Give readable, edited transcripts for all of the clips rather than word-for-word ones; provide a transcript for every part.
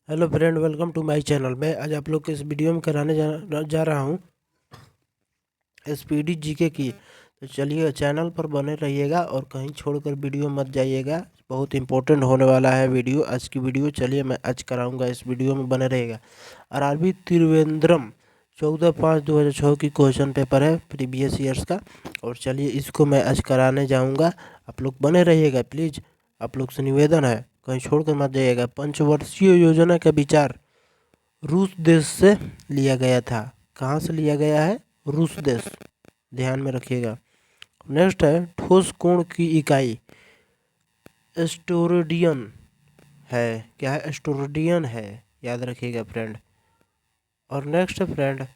Hello friend, welcome to my channel. मैं आज आप लोग को इस वीडियो में कराने जा रहा हूँ एसपीडी जीके की। तो चलिए चैनल पर बने रहिएगा और कहीं छोड़कर वीडियो मत जाइएगा। बहुत इंपॉर्टेंट होने वाला है वीडियो, आज की वीडियो। चलिए मैं आज कराऊंगा, इस वीडियो में बने रहेगा। आरआरबी त्रिवेंद्रम 14/5/2006 की क्वेश्चन पेपर है प्रीवियस ईयर्स का। और चलिए इसको मैं आज कराने जाऊँगा, आप लोग बने रहिएगा प्लीज़। आप लोग से निवेदन है, कहीं छोड़कर मत जाइएगा। पंचवर्षीय योजना का विचार रूस देश से लिया गया था। कहाँ से लिया गया है? रूस देश, ध्यान में रखिएगा। नेक्स्ट है ठोस कोण की इकाई एस्टोरेडियन है। क्या है? एस्टोरेडियन है, याद रखिएगा फ्रेंड। और नेक्स्ट है फ्रेंड,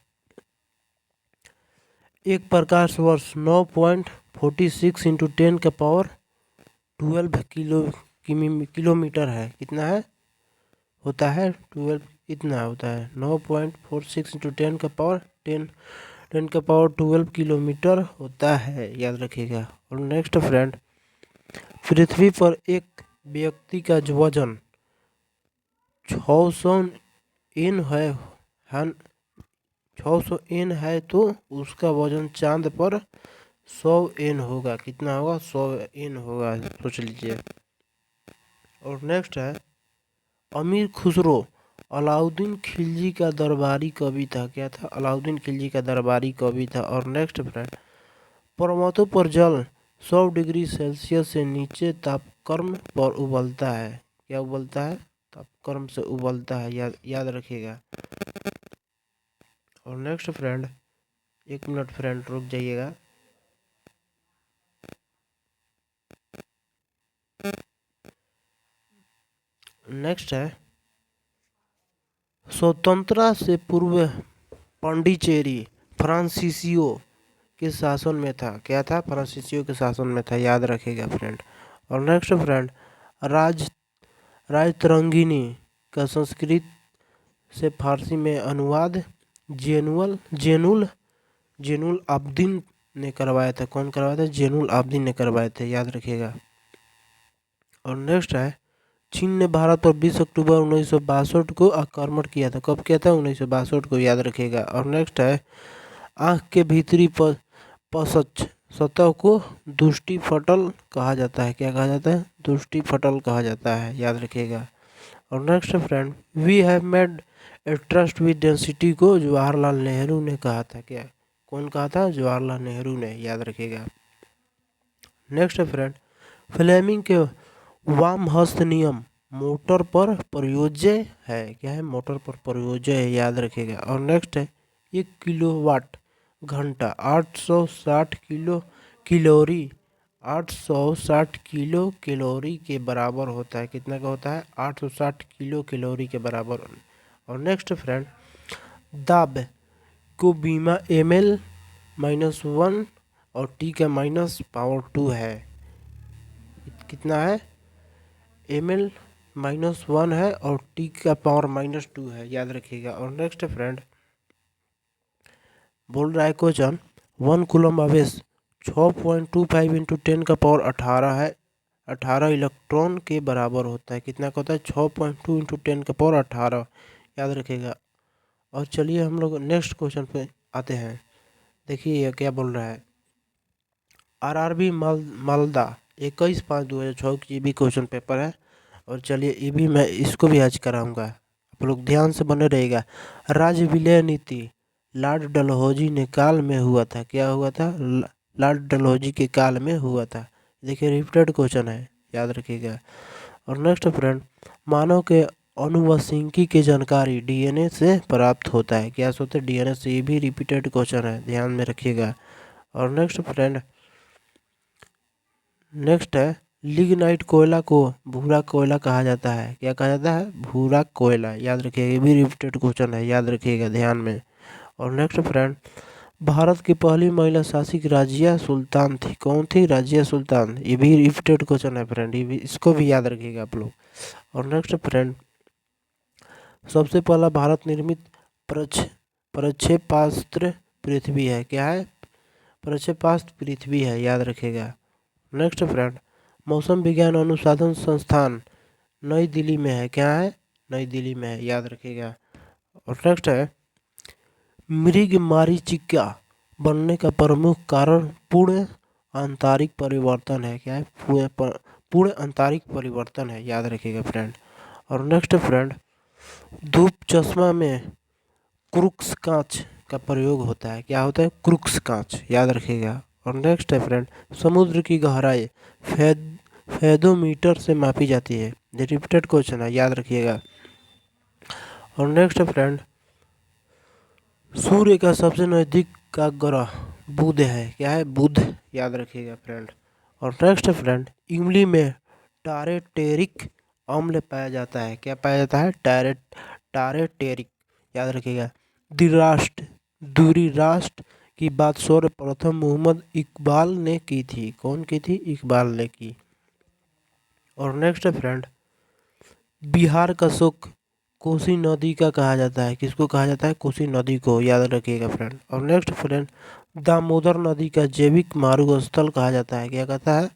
एक प्रकाश वर्ष 9.46 इंटू 10 का पावर 12 किलोमीटर है। कितना है होता है? 12, इतना होता है 9.46 इंटू 10 का पावर 12 किलोमीटर होता है, याद रखिएगा। और नेक्स्ट फ्रेंड, पृथ्वी पर एक व्यक्ति का जो वजन 600 एन है 600 एन है, तो उसका वजन चांद पर 100 एन होगा। कितना होगा? 100 एन होगा, सोच लीजिए। और नेक्स्ट है अमीर खुसरो अलाउद्दीन खिलजी का दरबारी कवि था। क्या था? अलाउद्दीन खिलजी का दरबारी कवि था। और नेक्स्ट फ्रेंड, पर्वतों पर जल 100 डिग्री सेल्सियस से नीचे तापक्रम पर उबलता है। क्या उबलता है? तापक्रम से उबलता है, याद रखिएगा। और नेक्स्ट फ्रेंड, एक मिनट फ्रेंड रुक जाइएगा। नेक्स्ट है स्वतंत्रता से पूर्व पांडिचेरी फ्रांसीसियो के शासन में था। क्या था? फ्रांसीसियो के शासन में था, याद रखिएगा फ्रेंड। और नेक्स्ट फ्रेंड, राज राजतरंगिनी का संस्कृत से फारसी में अनुवाद जेनुल आब्दीन ने करवाया था। कौन करवाया था? जेनुल आब्दीन ने करवाए थे, याद रखिएगा। और नेक्स्ट है चीन ने भारत पर 20 अक्टूबर 1962 को आक्रमण किया था। कब किया था? 1962 को, याद रखिएगा। और नेक्स्ट है आँख के भीतरी पसच सतह को दृष्टि फटल कहा जाता है। क्या कहा जाता है? दृष्टि फटल कहा जाता है, याद रखिएगा। और next friend, we have made a trust with density को जवाहरलाल नेहरू ने कहा था। क्या? कौन कहा था? जवाहरलाल नेहरू ने, याद रखिएगा। नेक्स्ट फ्रेंड, फ्लेमिंग के वामहस्त नियम मोटर पर प्रयोज्य है। क्या है? मोटर पर प्रयोज्य है, याद रखिएगा। और नेक्स्ट है 1 किलोवाट घंटा 860 किलो कैलोरी के बराबर होता है। कितना का होता है? 860 किलो कैलोरी के बराबर। और नेक्स्ट फ्रेंड, दाब को बीमा ml-1 और t का -2 है। कितना है? ml-1 है और t का पावर -2 है, याद रखिएगा। और नेक्स्ट फ्रेंड, बोल रहा है क्वेश्चन 1 कूलम आवेश 6.25 इंटू 10 का पावर 18 है, 18 इलेक्ट्रॉन के बराबर होता है। कितना का होता है? 6.2 इंटू 10 का पावर 18, याद रखिएगा। और चलिए हम लोग नेक्स्ट क्वेश्चन पे आते हैं। देखिए ये क्या बोल रहा है। आरआरबी मालदा 21/5/2006 की भी क्वेश्चन पेपर है। और चलिए ये भी मैं इसको भी आज कराऊंगा, आप लोग ध्यान से बने रहिएगा। राज्य विलय नीति लॉर्ड डलहौजी ने काल में हुआ था। क्या हुआ था? लॉर्ड डलहौजी के काल में हुआ था। देखिए रिपीटेड क्वेश्चन है, याद रखिएगा। और नेक्स्ट फ्रेंड, मानव के अनुवंशिकी की जानकारी डीएनए से प्राप्त होता है। क्या होता है? डीएनए से। ये भी रिपीटेड क्वेश्चन है, ध्यान में रखिएगा। और नेक्स्ट फ्रेंड, नेक्स्ट है लिग्नाइट कोयला को भूरा कोयला कहा जाता है। क्या कहा जाता है? भूरा कोयला, याद रखिएगा। ये भी रिपीटेड क्वेश्चन है, याद रखिएगा ध्यान में। और नेक्स्ट फ्रेंड, भारत की पहली महिला शासक राजिया सुल्तान थी। कौन थी? राजिया सुल्तान। ये भी रिपीटेड क्वेश्चन है फ्रेंड, ये भी, इसको भी याद रखिएगा आप लोग। और नेक्स्ट फ्रेंड, सबसे पहला भारत निर्मित प्रक्षेपास्त्र पृथ्वी है। क्या है? प्रक्षेपास्त्र पृथ्वी है, याद रखिएगा। नेक्स्ट फ्रेंड, मौसम विज्ञान अनुसंधान संस्थान नई दिल्ली में है। क्या है? नई दिल्ली में है, याद रखिएगा। और नेक्स्ट है मृग मरीचिका बनने का प्रमुख कारण पूर्ण आंतरिक परिवर्तन है। क्या है? पूर्ण आंतरिक परिवर्तन है, याद रखिएगा फ्रेंड। और नेक्स्ट फ्रेंड धूप चश्मा में क्रूक्स कांच का प्रयोग होता है। क्या होता है? क्रूक्स कांच, याद रखिएगा। और नेक्स्ट है फ्रेंड समुद्र की गहराई फेदोमीटर से मापी जाती है। ये रिपीटेड क्वेश्चन है, याद रखिएगा। और नेक्स्ट है फ्रेंड सूर्य का सबसे नजदीक का ग्रह बुध है। क्या है? बुध, याद रखिएगा फ्रेंड। और नेक्स्ट फ्रेंड इमली में टारेटेरिक अम्ल पाया जाता है। क्या पाया जाता है? टारेटेरिक, याद रखिएगा। दूरी राष्ट्र की बात सर्वप्रथम मोहम्मद इकबाल ने की थी। कौन की थी? इकबाल ने की। और नेक्स्ट फ्रेंड बिहार का सुख कोसी नदी का कहा जाता है। किसको कहा जाता है? कोसी नदी को, याद रखिएगा फ्रेंड। और नेक्स्ट फ्रेंड दामोदर नदी का जैविक मारुस्थल कहा जाता है। क्या कहता है?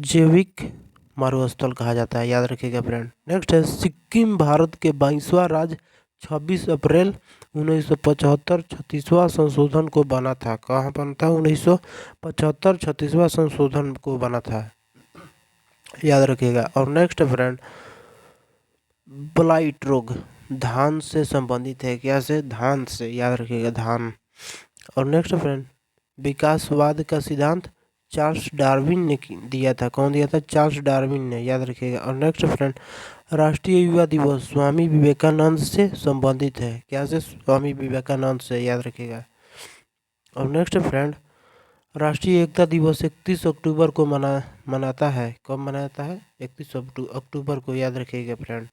जैविक मारुस्थल कहा जाता है, याद रखिएगा फ्रेंड। नेक्स्ट है सिक्किम भारत के 22वां राज्य 26 अप्रैल 1975 36वां संशोधन को बना था। कहाँ बना था? 1975 36वां संशोधन को बना था, याद रखिएगा। और नेक्स्ट फ्रेंड ब्लाइट रोग धान से संबंधित है। क्या से? धान से, याद रखिएगा, धान। और नेक्स्ट फ्रेंड विकासवाद का सिद्धांत चार्ल्स डार्विन ने दिया था। कौन दिया था? चार्ल्स डार्विन ने, याद रखिएगा। और नेक्स्ट फ्रेंड राष्ट्रीय युवा दिवस स्वामी विवेकानंद से संबंधित है। क्या से? स्वामी विवेकानंद से, याद रखिएगा। और नेक्स्ट फ्रेंड राष्ट्रीय एकता दिवस 31 अक्टूबर को मनाता है। कब मनाता है? 31 अक्टूबर को, याद रखिएगा friend.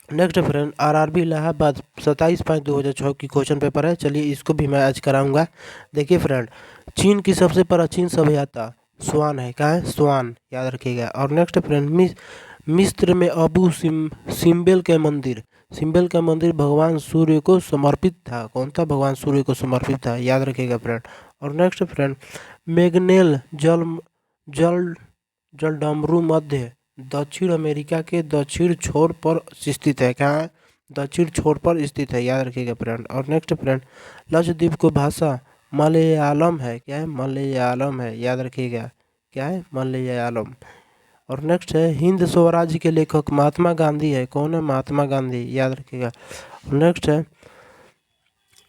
Next friend RRB Allahabad 27/5/2006 की क्वेश्चन पेपर है। चलिए इसको भी मैं आज कराऊंगा। देखिए फ्रेंड चीन की सबसे प्राचीन सभ्यता स्वान है। क्या है? स्वान, याद रखिएगा। और नेक्स्ट फ्रेंड मिस्र में अबू सिम्बल का मंदिर भगवान सूर्य को समर्पित था। कौन था? भगवान सूर्य को समर्पित था, याद रखिएगा फ्रेंड। और नेक्स्ट फ्रेंड मैग्नेल जल जलडमरू मध्य दक्षिण अमेरिका के दक्षिण छोर पर स्थित है। क्या है? दक्षिण छोर पर स्थित है, याद रखिएगा फ्रेंड। और नेक्स्ट फ्रेंड लक्षद्वीप को भाषा मलयालम है। क्या है? मलयालम है, याद रखिएगा। क्या है? मलयालम। और नेक्स्ट है हिंद स्वराज्य के लेखक महात्मा गांधी है। कौन है? महात्मा गांधी, याद रखिएगा। नेक्स्ट है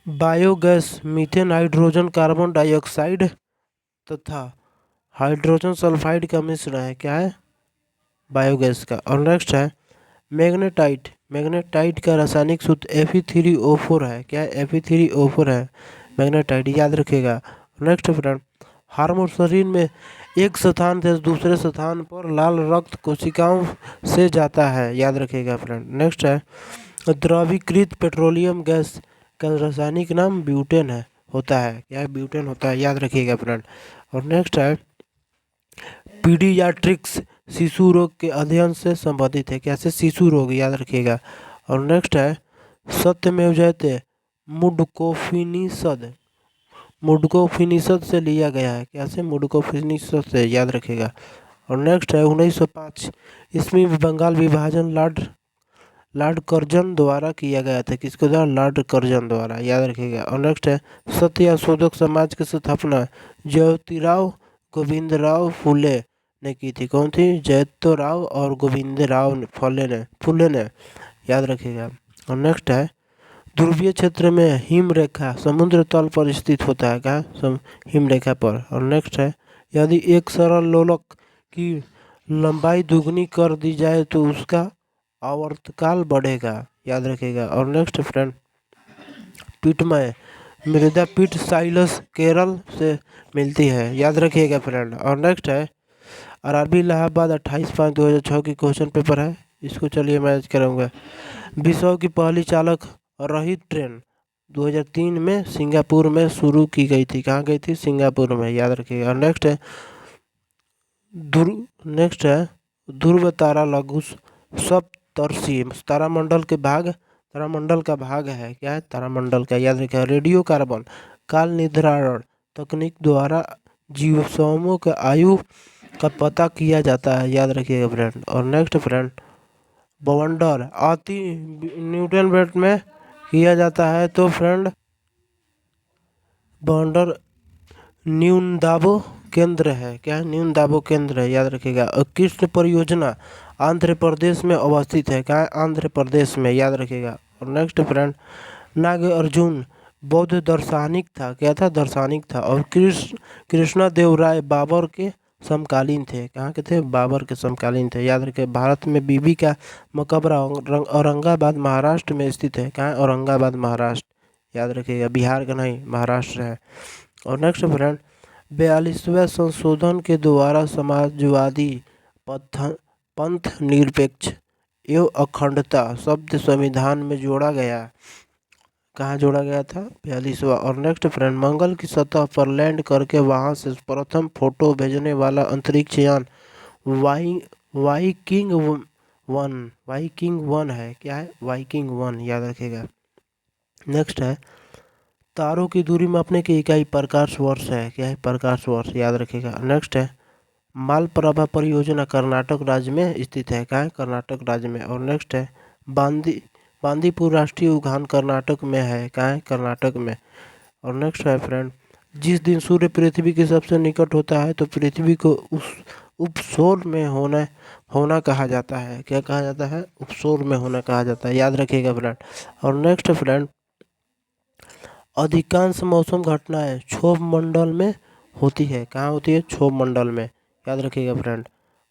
biogas methane hydrogen carbon dioxide तथा हाइड्रोजन सल्फाइड का मिश्रण है। क्या है? बायोगैस का। और नेक्स्ट है मैग्नेटाइट का रासायनिक सूत्र Fe3O4 है। क्या है? Fe3O4 है मैग्नेटाइट, याद रखिएगा। नेक्स्ट फ्रेंड हार्मोन शरीर में एक स्थान से दूसरे स्थान पर लाल रक्त कोशिकाओं से जाता है, याद रखिएगा फ्रेंड। नेक्स्ट है द्रवीकृत पेट्रोलियम गैस का रासायनिक नाम ब्यूटेन है होता है। क्या है? ब्यूटेन होता है, याद रखिएगा फ्रेंड। और नेक्स्ट है पीडियाट्रिक्स शिशु रोग के अध्ययन से संबंधित है। कैसे? शिशु रोग, याद रखिएगा। और नेक्स्ट है सत्यमेव जयते मुडकोफिनिशद से लिया गया है। कैसे? मुडकोफिनिशद से, याद रखिएगा। और नेक्स्ट है 1905 ईस्वी में बंगाल विभाजन लॉर्ड कर्जन द्वारा किया गया था। किसके द्वारा? लॉर्ड कर्जन द्वारा, याद रखिएगा। और नेक्स्ट है सत्य शोधक समाज की स्थापना ज्योतिराव गोविंदराव फुले ने की थी। कौन थी? जयंतराव और गोविंदराव फुले ने, याद रखिएगा। और नेक्स्ट है ध्रुवीय क्षेत्र में हिम रेखा समुद्र तल पर स्थित होता है। क्या? हिम रेखा पर। और नेक्स्ट है यदि एक सरल लोलक की लंबाई दुगनी कर दी जाए तो उसका आवर्तकाल बढ़ेगा, याद रखिएगा। और नेक्स्ट फ्रेंड पीठमय मृदा पीठ साइलस केरल से मिलती है, याद रखिएगा फ्रेंड। और नेक्स्ट है आरआरबी इलाहाबाद 28/5/2006 की क्वेश्चन पेपर है। इसको चलिए मैं आज कराऊंगा। विश्व की पहली चालक रहित ट्रेन 2003 में सिंगापुर में शुरू की गई थी। कहाँ गई थी? सिंगापुर में, याद रखिएगा। और नेक्स्ट है ध्रुव तारा लघु सप्तर्षि तारामंडल का भाग है। क्या है? तारामंडल का, याद रखिएगा। रेडियो कार्बन काल निर्धारण तकनीक द्वारा जीवाश्मों के आयु का पता किया जाता है, याद रखिएगा फ्रेंड। और नेक्स्ट फ्रेंड बवंडर अति न्यूटन बेट में किया जाता है। तो फ्रेंड बवंडर न्यून दाबो केंद्र है। क्या है? न्यून दाबो केंद्र है, याद रखिएगा। और कृष्ण परियोजना आंध्र प्रदेश में अवस्थित है। क्या है? आंध्र प्रदेश में, याद रखिएगा। और नेक्स्ट फ्रेंड नागार्जुन बौद्ध दार्शनिक था। क्या था? दार्शनिक था। और कृष्णा देव राय बाबर के समकालीन थे। कहाँ के थे? बाबर के समकालीन थे, याद रखिए। भारत में बीबी का मकबरा औरंगाबाद महाराष्ट्र में स्थित है। कहाँ है? औरंगाबाद महाराष्ट्र, याद रखिएगा। बिहार का नहीं, महाराष्ट्र है। और नेक्स्ट फ्रेंड 42वें संशोधन के द्वारा समाजवादी पंथ निरपेक्ष एवं अखंडता शब्द संविधान में जोड़ा गया। कहाँ जोड़ा गया था? 42वां। और नेक्स्ट फ्रेंड मंगल की सतह पर लैंड करके वहां से प्रथम फोटो भेजने वाला अंतरिक्ष यान वाइकिंग 1 है। क्या है? वाइकिंग 1, याद रखिएगा। नेक्स्ट है तारों की दूरी मापने की इकाई प्रकाश वर्ष है। क्या है? प्रकाश वर्ष, याद रखिएगा। नेक्स्ट है मालप्रभा परियोजना कर्नाटक राज्य में स्थित है। कहाँ है? कर्नाटक राज्य में। और नेक्स्ट है बांदीपुर राष्ट्रीय उद्यान कर्नाटक में है। कहाँ है? कर्नाटक में। और नेक्स्ट है फ्रेंड जिस दिन सूर्य पृथ्वी के सबसे निकट होता है तो पृथ्वी को उस उपसौर में होना कहा जाता है। क्या कहा जाता है? उपसौर में होना कहा जाता है, याद रखिएगा फ्रेंड। और नेक्स्ट फ्रेंड अधिकांश मौसम घटनाएं क्षोभ मंडल में होती है। कहाँ होती है? क्षोभ मंडल में, याद रखिएगा फ्रेंड।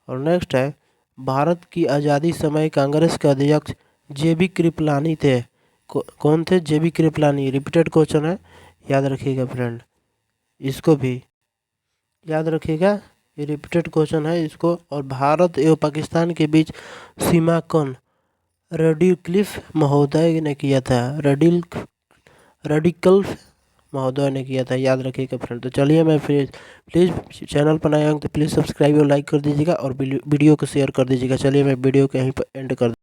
और नेक्स्ट है भारत की आज़ादी समय कांग्रेस के अध्यक्ष जेबी कृपलानी थे। कौन थे? जेबी कृपलानी। रिपीटेड क्वेश्चन है, याद रखिएगा फ्रेंड। इसको भी याद रखिएगा, ये रिपीटेड क्वेश्चन है इसको। और भारत एवं पाकिस्तान के बीच सीमांकन रेडिक्लिफ महोदय ने किया था। रेडिकल्फ महोदय ने किया था, याद रखिएगा फ्रेंड। तो चलिए मैं फिर प्लीज़ चैनल पर नए होंगे तो प्लीज़ सब्सक्राइब और लाइक कर दीजिएगा और वीडियो को शेयर कर दीजिएगा। चलिए मैं वीडियो को यहीं पर एंड कर